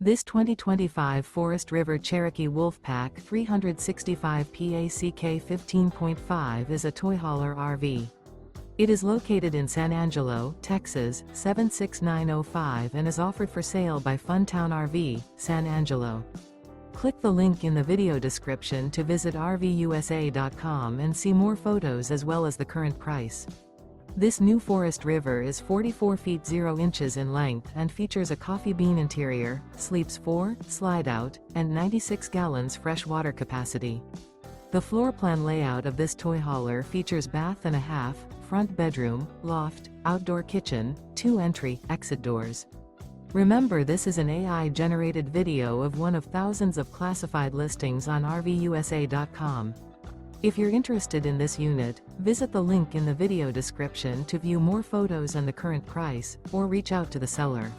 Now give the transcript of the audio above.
This 2025 Forest River Cherokee Wolfpack 365 PACK 15.5 is a toy hauler RV. It is located in San Angelo, Texas, 76905 and is offered for sale by Funtown RV, San Angelo. Click the link in the video description to visit RVUSA.com and see more photos as well as the current price. This new Forest River is 44 feet 0 inches in length and features a coffee bean interior, sleeps 4, slide-out, and 96 gallons fresh water capacity. The floor plan layout of this toy hauler features bath and a half, front bedroom, loft, outdoor kitchen, 2 entry/exit doors. Remember, this is an AI-generated video of one of thousands of classified listings on RVUSA.com. If you're interested in this unit, visit the link in the video description to view more photos and the current price, or reach out to the seller.